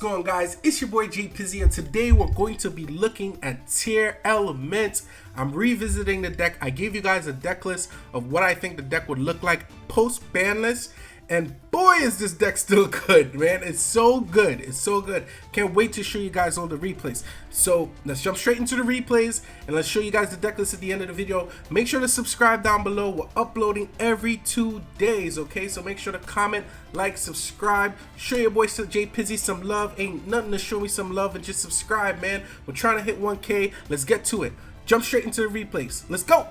going on, guys? It's your boy J Pizzy, and today we're going to be looking at Tearlaments. I'm revisiting the deck. I gave you guys a deck list of what I think the deck would look like post ban list, and boy is this deck still good, man. It's so good. It's so good. Can't wait to show you guys all the replays. So let's jump straight into the replays and let's show you guys the deck list at the end of the video. Make sure to subscribe down below. We're uploading every 2 days, okay? So make sure to comment, like, subscribe, show your boy J Pizzy some love. Ain't nothing to show me some love and just subscribe, man. We're trying to hit 1K. Let's get to it. Jump straight into the replays. Let's go.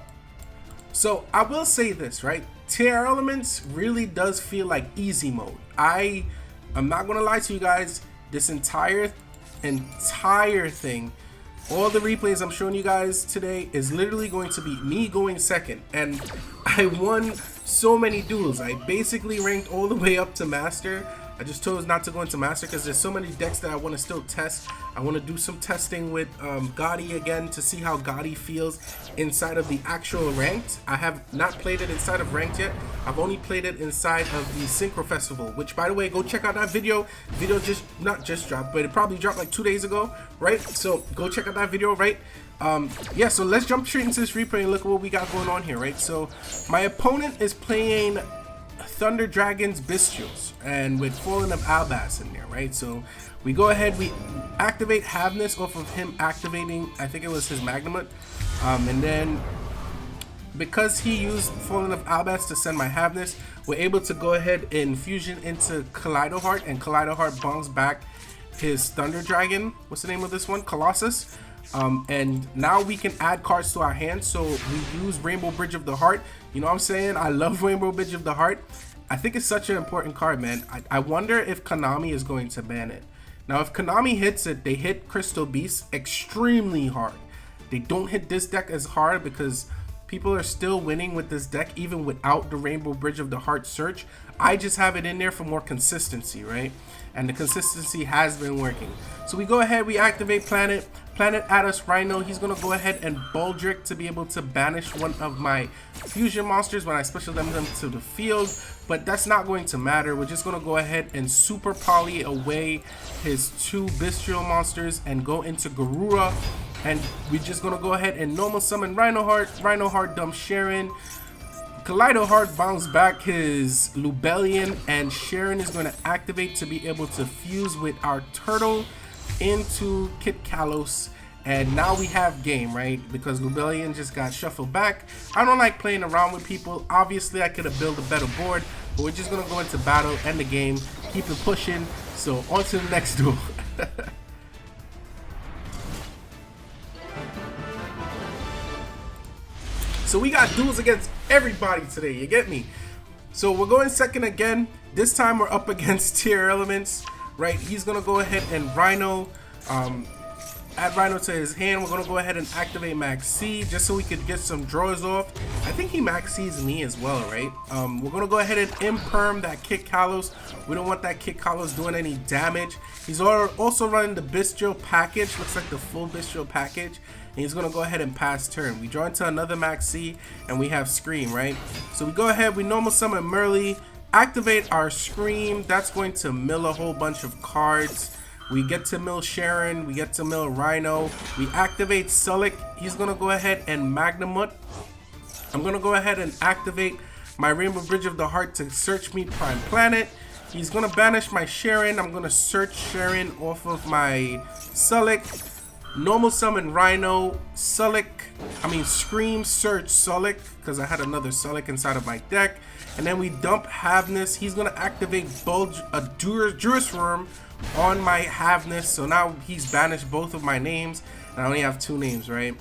So I will say this, right? Tearlaments really does feel like easy mode. I'm not gonna lie to you guys. This entire thing, all the replays I'm showing you guys today is literally going to be me going second, and I won so many duels. I basically ranked all the way up to master. I just chose not to go into master because there's so many decks that I want to still test. I want to do some testing with Gotti again to see how Gotti feels inside of the actual ranked. I have not played it inside of ranked yet. I've only played it inside of the Synchro Festival, which, by the way, go check out that video. Video not just dropped, but it probably dropped like 2 days ago, right? So go check out that video, right? Yeah, so let's jump straight into this replay and look at what we got going on here, right? So my opponent is playing Thunder Dragon's Bystials and with Fallen of Albas in there, right? So we go ahead, we activate Havness off of him activating, I think it was his Magnamut, and then because he used Fallen of Albas to send my Havness, we're able to go ahead and fusion into Kaleido Heart, and Kaleido Heart bongs back his Thunder Dragon. What's the name of this one? Colossus. And now we can add cards to our hand, so we use Rainbow Bridge of the Heart. You know what I'm saying? I love Rainbow Bridge of the Heart. I think it's such an important card, man. I wonder if Konami is going to ban it. Now, if Konami hits it, they hit Crystal Beast extremely hard. They don't hit this deck as hard because people are still winning with this deck even without the Rainbow Bridge of the Heart search. I just have it in there for more consistency, right? And the consistency has been working. So we go ahead, we activate Planet Addus Rhino. He's gonna go ahead and Baldric to be able to banish one of my fusion monsters when I special them to the field, but that's not going to matter. We're just gonna go ahead and super poly away his 2 bestial monsters and go into Garura, and we're just gonna go ahead and normal summon Rhino Heart dump Sharon. Kaleido Heart bounce back his Lubellion, and Sharon is going to activate to be able to fuse with our turtle into Kit Kalos, and now we have game, right? Because Lubellion just got shuffled back. I don't like playing around with people. Obviously I could have built a better board, but we're just going to go into battle, end the game, keep it pushing. So on to the next duel. So we got duels against everybody today, you get me? So we're going second again. This time we're up against Tearlaments, right? He's gonna go ahead and Rhino, add Rhino to his hand. We're gonna go ahead and activate Max C just so we could get some draws off. I think he Max C's me as well, right? We're gonna go ahead and imperm that Kit Kalos. We don't want that Kit Kalos doing any damage. He's also running the Bystial package, looks like the full Bystial package. And he's gonna go ahead and pass turn. We draw into another Max C and we have Scream, right? So we go ahead, we normal summon Merly, activate our Scream. That's going to mill a whole bunch of cards. We get to mill Sharon, we get to mill Rhino, we activate Sulik. He's gonna go ahead and Magnamut. I'm gonna go ahead and activate my Rainbow Bridge of the Heart to search me Prime Planet. He's gonna banish my Sharon. I'm gonna search Sharon off of my Sulik. Normal summon Rhino, Scream, search Sulik, because I had another Sulik inside of my deck. And then we dump Havness. He's going to activate Juris Worm on my Havness. So now he's banished both of my names. And I only have 2 names, right?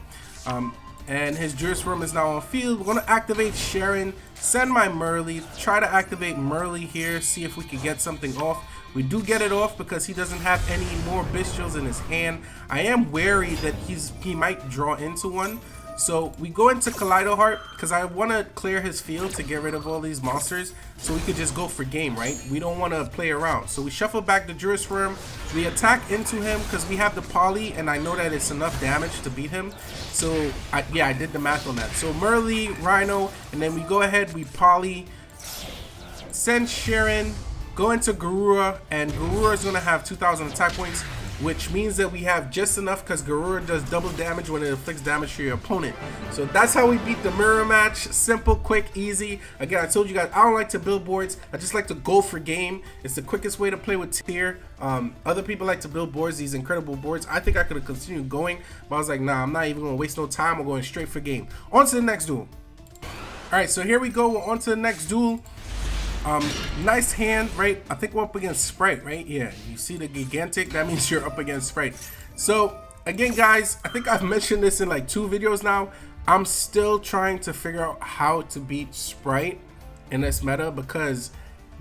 And his Juris Worm is now on field. We're going to activate Sharon, send my Merly, try to activate Merly here, see if we can get something off. We do get it off because he doesn't have any more Bystials in his hand. I am wary that he might draw into one. So we go into Kaleido Heart because I want to clear his field to get rid of all these monsters so we could just go for game, right? We don't want to play around. So we shuffle back the Juris Worm. We attack into him because we have the poly and I know that it's enough damage to beat him. So yeah, I did the math on that. So Merly, Rhino, and then we go ahead, we poly, send Sharon, go into Garura, and Garura is going to have 2,000 attack points, which means that we have just enough because Garura does double damage when it inflicts damage to your opponent. So that's how we beat the mirror match. Simple, quick, easy. Again, I told you guys, I don't like to build boards. I just like to go for game. It's the quickest way to play with tier. Other people like to build boards, these incredible boards. I think I could have continued going, but I was like, nah, I'm not even going to waste no time. I'm going straight for game. On to the next duel. Alright, so here we go. We're on to the next duel. Nice hand, right? I think we're up against Spright, right? Yeah, you see the gigantic, that means you're up against Spright. So again, guys, I think I've mentioned this in like 2 videos now. I'm still trying to figure out how to beat Spright in this meta because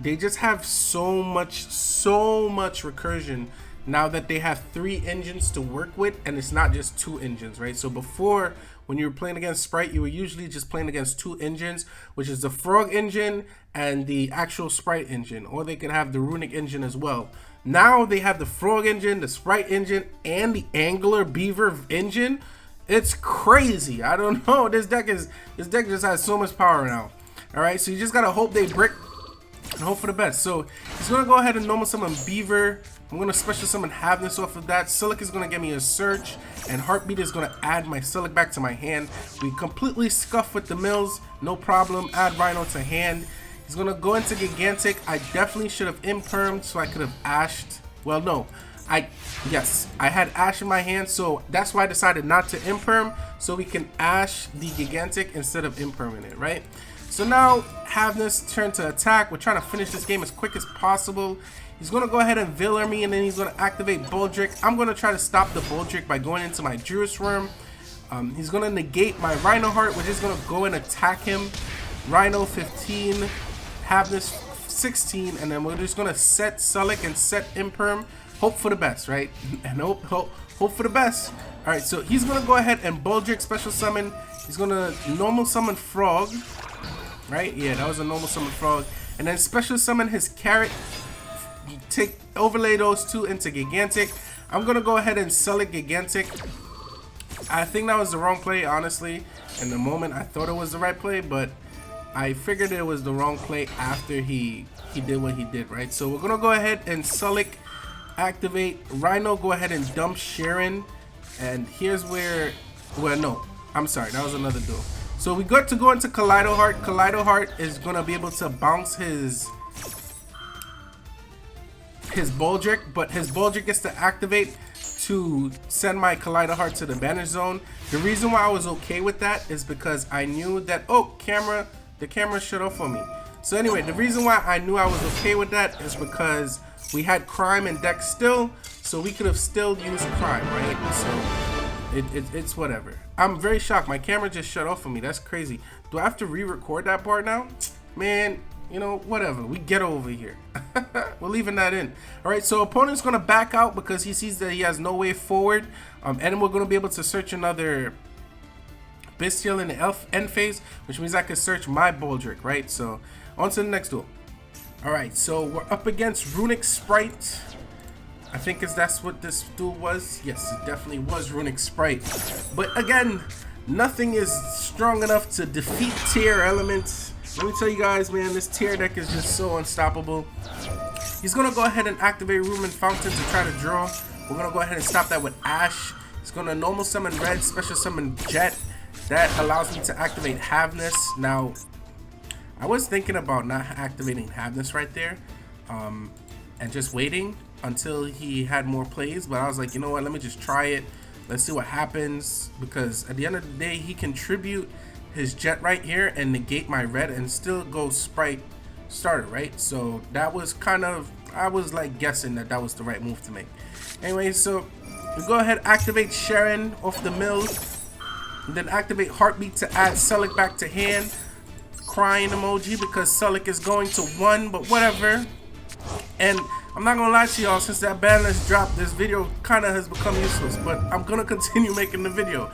they just have so much recursion now that they have 3 engines to work with, and it's not just 2 engines, right? So before, when you were playing against Spright, you were usually just playing against 2 engines, which is the Frog engine and the actual Spright engine, or they could have the Runick engine as well. Now they have the Frog engine, the Spright engine, and the Angler Beaver engine. It's crazy. I don't know. This deck just has so much power now. All right, so you just gotta hope they brick and hope for the best. So he's gonna go ahead and normal summon Beaver. I'm going to special summon Havness off of that. Silic is going to get me a Search, and Heartbeat is going to add my Silic back to my hand. We completely scuff with the mills, no problem. Add Rhino to hand. He's going to go into Gigantic. I definitely should have impermed so I could have ashed. Well, no. Yes, I had Ash in my hand, so that's why I decided not to imperm, so we can Ash the Gigantic instead of imperming it, right? So now, Havness turn to attack. We're trying to finish this game as quick as possible. He's going to go ahead and Veiler me, and then he's going to activate Baldric. I'm going to try to stop the Baldric by going into my Juris Worm. He's going to negate my Rhino Heart. We're just going to go and attack him. Rhino 15, Havness 16, and then we're just going to set Sulic and set Imperm. Hope for the best, right? And hope for the best. Alright, so he's going to go ahead and Baldric special summon. He's going to normal summon Frog. Right? Yeah, that was a normal summon Frog. And then special summon his Carrot. Overlay those 2 into Gigantic. I'm gonna go ahead and Sulic Gigantic. I think that was the wrong play, honestly. In the moment, I thought it was the right play, but I figured it was the wrong play after he did what he did, right? So we're gonna go ahead and Sulic activate Rhino. Go ahead and dump Sharon, and here's where. Well, no, I'm sorry, that was another duel. So we got to go into Kaleido Heart. Kaleido Heart is gonna be able to bounce his Baldric, but his Baldric gets to activate to send my Kaleido Heart to the banish zone. The reason why I was okay with that is because I knew that, oh, the camera shut off on me. So anyway, the reason why I knew I was okay with that is because we had Crime in deck still, so we could have still used Crime, right? So it's whatever. I'm very shocked. My camera just shut off on me. That's crazy. Do I have to re-record that part now? Man, you know, whatever. We get over here. We're leaving that in. Alright, so opponent's going to back out because he sees that he has no way forward. And then we're going to be able to search another Bystial in the end phase, which means I can search my Baldric, right? So, on to the next duel. Alright, so we're up against Runick Spright. I think that's what this duel was. Yes, it definitely was Runick Spright. But again, nothing is strong enough to defeat Tearlaments. Let me tell you guys, man, this tier deck is just so unstoppable. He's going to go ahead and activate Rumen Fountain to try to draw. We're going to go ahead and stop that with Ash. He's going to normal summon Red, special summon Jet. That allows me to activate Havness. Now, I was thinking about not activating Havness right there and just waiting until he had more plays. But I was like, you know what, let me just try it. Let's see what happens. Because at the end of the day, he can tribute his Jet right here and negate my Red and still go Spright starter, right? So that was kind of, I was like guessing that was the right move to make. Anyway, so we go ahead, activate Sharon off the mill, and then activate Heartbeat to add Sulic back to hand. Crying emoji because Sulic is going to 1, but whatever. And I'm not gonna lie to y'all, since that ban list dropped, this video kind of has become useless, but I'm gonna continue making the video.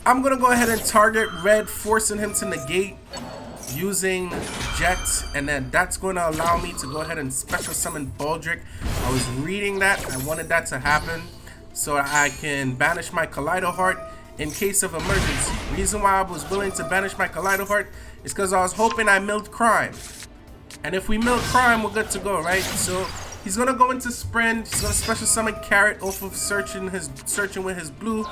I'm gonna go ahead and target Red, forcing him to negate using Jet, and then that's going to allow me to go ahead and special summon Baldric. I was reading that, I wanted that to happen so I can banish my Kaleido Heart in case of emergency. Reason why I was willing to banish my Kaleido Heart is because I was hoping I milled Crime. And if we mill Crime, we're good to go, right? So he's gonna go into Sprint. He's gonna special summon Carrot off of searching with his blue.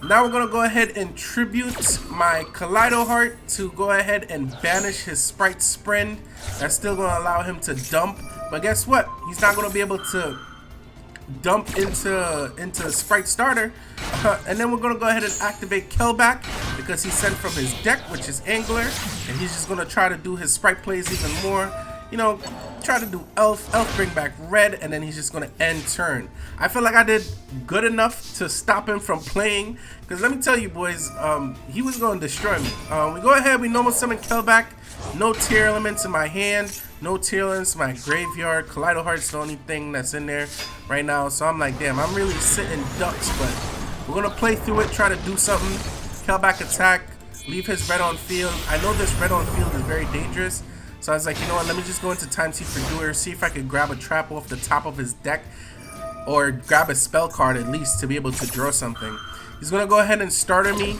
Now we're gonna go ahead and tribute my Kaleido Heart to go ahead and banish his Sprite Sprint. That's still gonna allow him to dump. But guess what? He's not gonna be able to dump into Sprite Starter. And then we're gonna go ahead and activate Kellback because he's sent from his deck, which is Angler, and he's just gonna try to do his Sprite plays even more. You know, try to do Elf bring back Red, and then he's just gonna end turn. I feel like I did good enough to stop him from playing, because let me tell you boys, he was gonna destroy me. We go ahead, we normal summon Kellback. No Tearlaments in my hand, no Tearlaments in my graveyard. Kaleido Heart's the only thing that's in there right now, so I'm like, damn, I'm really sitting ducks, but we're gonna play through it, try to do something. Kellback attack, leave his red on field. I know this red on field is very dangerous, so I was like, you know what, let me just go into Time Teeth for Doer, see if I could grab a trap off the top of his deck, or grab a spell card at least to be able to draw something. He's gonna go ahead and starter me,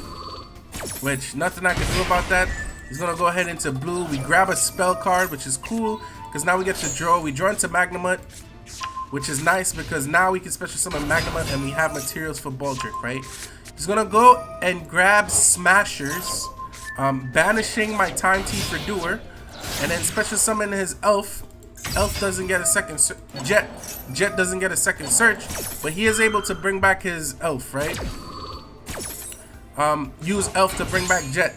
which nothing I can do about that. He's gonna go ahead into blue. We grab a spell card, which is cool, because now we get to draw. We draw into Magnemut, which is nice because now we can special summon Magnemut and we have materials for Baldric, right? He's gonna go and grab Smashers, banishing my Time Teeth for Doer, and then special summon his Elf. Elf doesn't get a second Jet doesn't get a second search, but he is able to bring back his Elf, right? Use Elf to bring back Jet.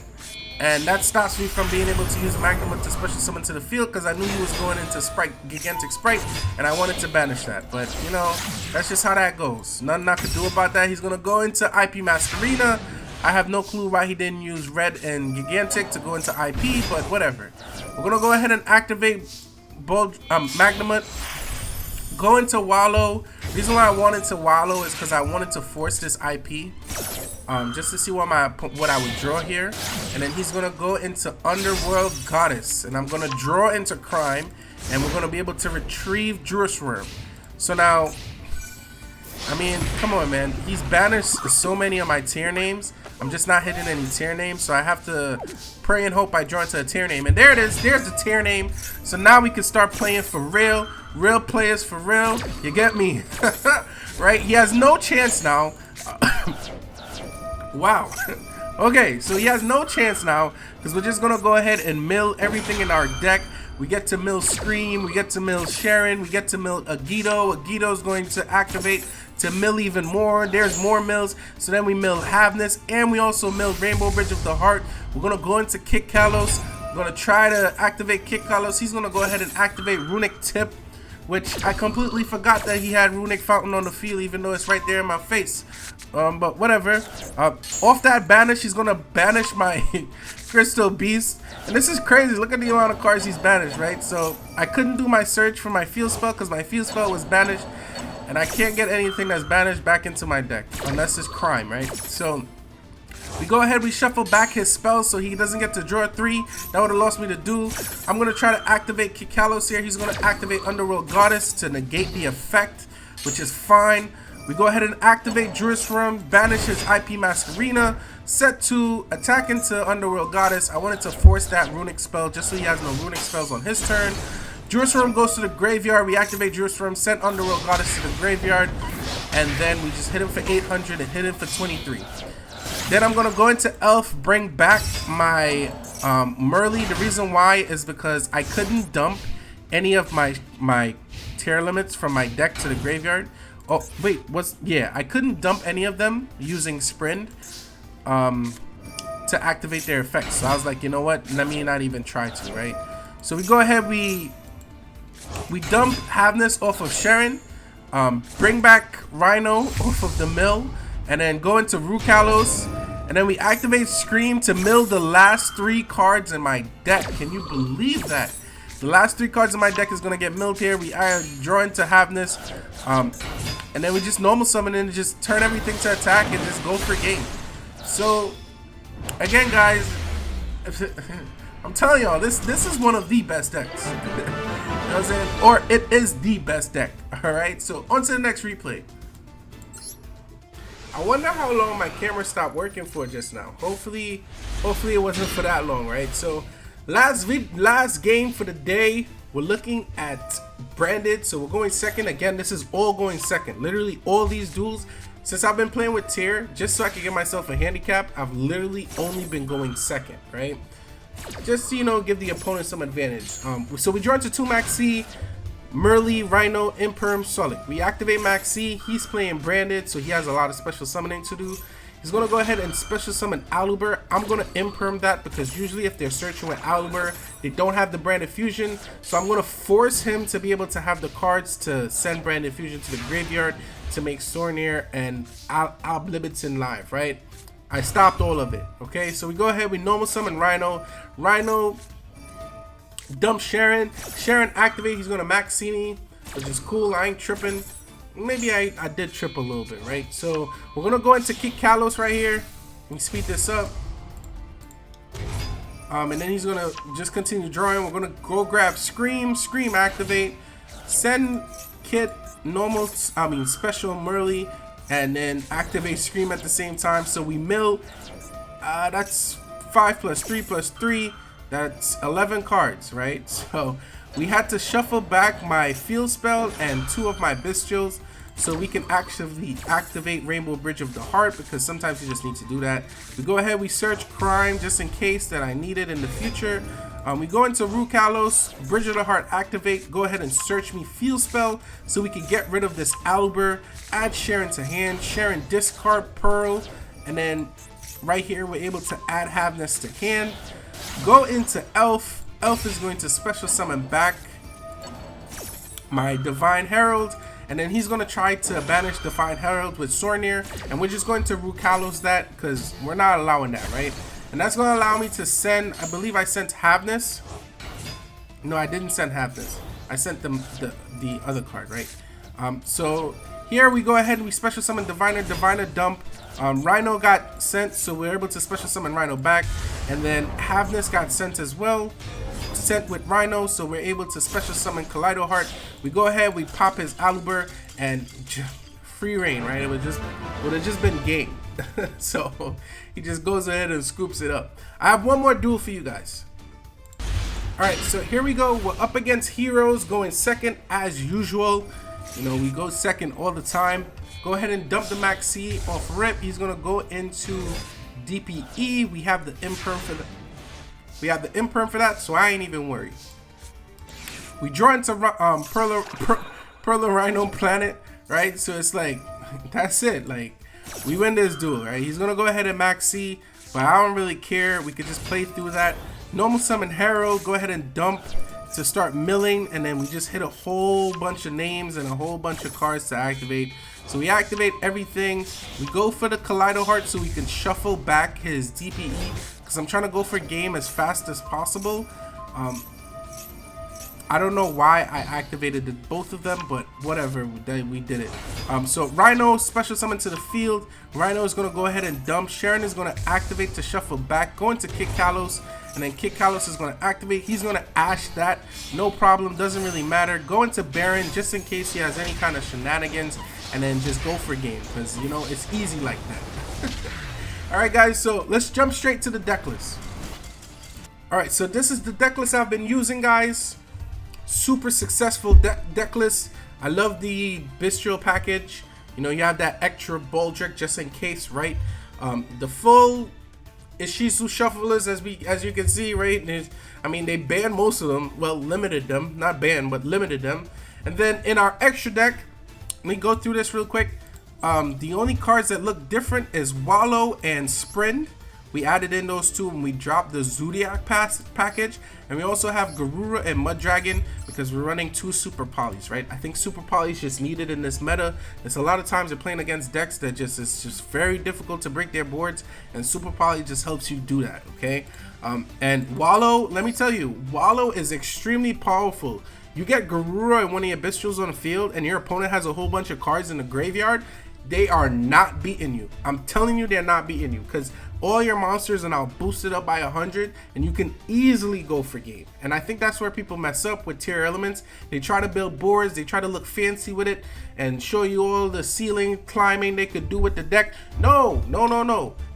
And that stops me from being able to use Magnemut to special summon to the field, because I knew he was going into Gigantic Sprite, and I wanted to banish that. But, you know, that's just how that goes. Nothing I could do about that. He's going to go into IP Masquerena. I have no clue why he didn't use Red and Gigantic to go into IP, but whatever. We're going to go ahead and activate Magnemut. Go into Wallow. The reason why I wanted to Wallow is because I wanted to force this IP. Just to see what I would draw here. And then he's gonna go into Underworld Goddess, and I'm gonna draw into Crime, and we're gonna be able to retrieve Jerusalem. So now, I mean, come on, man. He's banished so many of my tier names. I'm just not hitting any tier names, so I have to pray and hope I draw into a tier name. And there it is. There's the tier name. So now we can start playing for real. Real players for real. You get me? Right? He has no chance now. Wow. Okay, so he has no chance now, because we're just gonna go ahead and mill everything in our deck. We get to mill Scream, we get to mill Sharon, we get to mill Yugioh. Yugioh's going to activate to mill even more. There's more mills. So then we mill Havness, and we also mill Rainbow Bridge of the Heart. We're gonna go into Kick Kalos. We're gonna try to activate Kick Kalos. He's gonna go ahead and activate Runick Tip, which I completely forgot that he had Runick Fountain on the field, even though it's right there in my face. But whatever. Off that banish, he's gonna banish my Crystal Beast. And this is crazy. Look at the amount of cards he's banished, right? So I couldn't do my search for my field spell because my field spell was banished. And I can't get anything that's banished back into my deck unless it's Crime, right? So we go ahead, we shuffle back his spells so he doesn't get to draw 3. That would have lost me the duel. I'm going to try to activate Kick Kalos here. He's going to activate Underworld Goddess to negate the effect, which is fine. We go ahead and activate Jerusalem, banish his IP Masquerena, set to attack into Underworld Goddess. I wanted to force that Runick spell just so he has no Runick spells on his turn. Jerusalem goes to the graveyard. We activate Jerusalem, send Underworld Goddess to the graveyard, and then we just hit him for 800 and hit him for 23. Then I'm going to go into Elf, bring back my Merly. The reason why is because I couldn't dump any of my Tearlaments from my deck to the graveyard. Oh, wait, I couldn't dump any of them using Sprint to activate their effects. So I was like, you know what, let me not even try to, right? So we go ahead, we dump Havness off of Sharon, bring back Rhino off of the mill, and then go into Rukalos, and then we activate Scream to mill the last 3 cards in my deck. Can you believe that? The last 3 cards in my deck is going to get milled here. We draw into Havness, and then we just normal summon and just turn everything to attack and just go for game. So, again, guys, I'm telling y'all, this is one of the best decks. You know what I'm saying? Or it is the best deck. Alright, so on to the next replay. I wonder how long my camera stopped working for just now. Hopefully it wasn't for that long, right? So last game for the day. We're looking at Branded, so we're going second. Again, this is all going second. Literally all these duels, since I've been playing with Tier, just so I can get myself a handicap, I've literally only been going second, right? Just to, you know, give the opponent some advantage. So we draw into 2 Max C, Merly, Rhino, Imperm, Sulik. We activate Max C. He's playing Branded, so he has a lot of special summoning to do. He's going to go ahead and special summon Aluber. I'm going to Imperm that because usually if they're searching with Aluber, they don't have the Branded Fusion. So I'm going to force him to be able to have the cards to send Branded Fusion to the graveyard to make Sornier and Oblibitin live, right? I stopped all of it, okay? So we go ahead, we normal summon Rhino. Rhino dump Sharon. Sharon activate, he's going to Maxini, which is cool. I ain't tripping. Maybe I did trip a little bit, right? So we're gonna go into kick Kalos right here and speed this up, and then he's gonna just continue drawing. We're gonna go grab Scream activate, send Kit normal, special Merly, and then activate Scream at the same time. So we mill, that's 5 plus 3 plus 3, that's 11 cards, right? So we had to shuffle back my field spell and 2 of my Bystials so we can actually activate Rainbow Bridge of the Heart, because sometimes you just need to do that. We go ahead, we search Crime just in case that I need it in the future. We go into Rukalos, Bridge of the Heart activate, go ahead and search me field spell so we can get rid of this Aluber, add Sharon to hand, Sharon discard Pearl, and then right here we're able to add Havness to hand. Go into Elf. Elf is going to special summon back my Divine Herald, and then he's going to try to banish Divine Herald with Sornier, and we're just going to Rukalos that because we're not allowing that, right? And that's going to allow me to send, I believe I sent Havness. No, I didn't send Havness. I sent them the other card, right? So here we go ahead and we special summon Diviner dump. Rhino got sent, so we're able to special summon Rhino back, and then Havness got sent as well, sent with Rhino, so we're able to special summon Kaleido Heart. We go ahead, we pop his Aluber, and free reign, right? It would have just been game. So he just goes ahead and scoops it up. I have one more duel for you guys. Alright, so here we go. We're up against Heroes, going second as usual. You know, we go second all the time. Go ahead and dump the Max C off rip. He's gonna go into DPE. We have the Imperm for that. So I ain't even worried. We draw into Perla Rhino Planet, right? So it's like, that's it. Like, we win this duel, right? He's gonna go ahead and Max C, but I don't really care. We could just play through that. Normal summon Herald. Go ahead and dump to start milling, and then we just hit a whole bunch of names and a whole bunch of cards to activate. So we activate everything. We go for the Kaleido Heart so we can shuffle back his DPE, because I'm trying to go for game as fast as possible. I don't know why I activated both of them, but whatever, we did it. So Rhino special summon to the field. Rhino is going to go ahead and dump. Sharon is going to activate to shuffle back, going to kick Kalos, and then kick Kalos is going to activate. He's going to Ash that, no problem, doesn't really matter. Go into Baron just in case he has any kind of shenanigans, and then just go for game, because you know it's easy like that. Alright guys, so let's jump straight to the deck list. Alright, so this is the deck list I've been using, guys. Super successful deck list. I love the Bystial package. You know, you have that extra Baldric just in case, right? The full Ishizu shufflers, as you can see, right? I mean, they banned most of them. Well, limited them, not banned, but limited them. And then in our extra deck, let me go through this real quick. The only cards that look different is Wallow and Sprint. We added in those two and we dropped the Zodiac package. And we also have Garura and Mud Dragon because we're running 2 Super Polys, right? I think Super Polys just needed in this meta. There's a lot of times you're playing against decks that it's just very difficult to break their boards, and Super Poly just helps you do that, okay? And Wallow, let me tell you, Wallow is extremely powerful. You get Garura and one of your Bystials on the field and your opponent has a whole bunch of cards in the graveyard, they are not beating you. I'm telling you, they're not beating you, because all your monsters are now boosted up by 100 and you can easily go for game. And I think that's where people mess up with Tearlaments. They try to build boards, they try to look fancy with it and show you all the ceiling climbing they could do with the deck. No.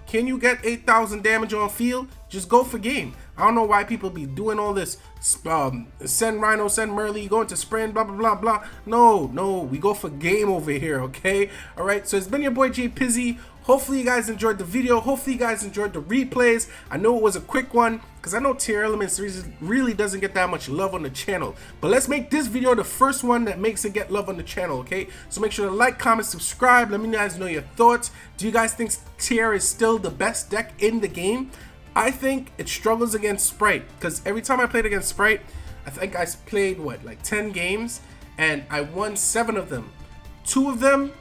Can you get 8,000 damage on field? Just go for game. I don't know why people be doing all this, send Rhino, send Merly, go into sprint, blah, blah, blah, blah. No, we go for game over here, okay? All right, so it's been your boy J Pizzy. Hopefully you guys enjoyed the video. Hopefully you guys enjoyed the replays. I know it was a quick one because I know Tearlaments really doesn't get that much love on the channel. But let's make this video the first one that makes it get love on the channel, okay? So make sure to like, comment, subscribe. Let me guys know your thoughts. Do you guys think Tear is still the best deck in the game? I think it struggles against Spright because every time I played against Spright, I think I played, what, like 10 games and I won 7 of them. 2 of them,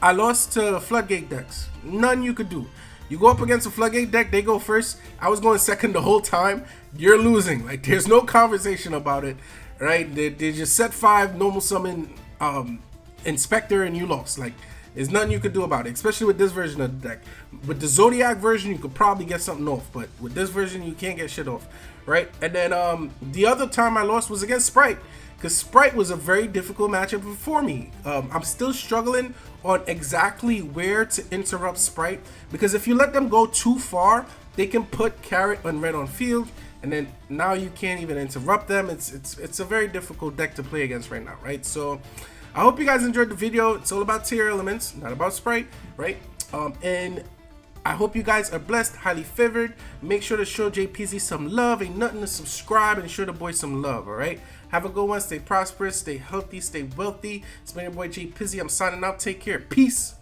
I lost to Floodgate decks. None you could do. You go up against a Floodgate deck, they go first. I was going second the whole time. You're losing. Like, there's no conversation about it, right? They just set 5, normal summon, Inspector, and you lost. Like, there's nothing you could do about it, especially with this version of the deck. With the Zodiac version, you could probably get something off, but with this version, you can't get shit off, right? And then the other time I lost was against Spright, because Spright was a very difficult matchup for me. I'm still struggling on exactly where to interrupt Spright, because if you let them go too far, they can put Carrot and Red on field, and then now you can't even interrupt them. It's a very difficult deck to play against right now, right? So I hope you guys enjoyed the video. It's all about Tearlaments, not about Spright, right? And I hope you guys are blessed, highly favored. Make sure to show JPZ some love. Ain't nothing to subscribe, and show the boy some love, all right? Have a good one. Stay prosperous, stay healthy, stay wealthy. It's been your boy JPZ. I'm signing out. Take care. Peace.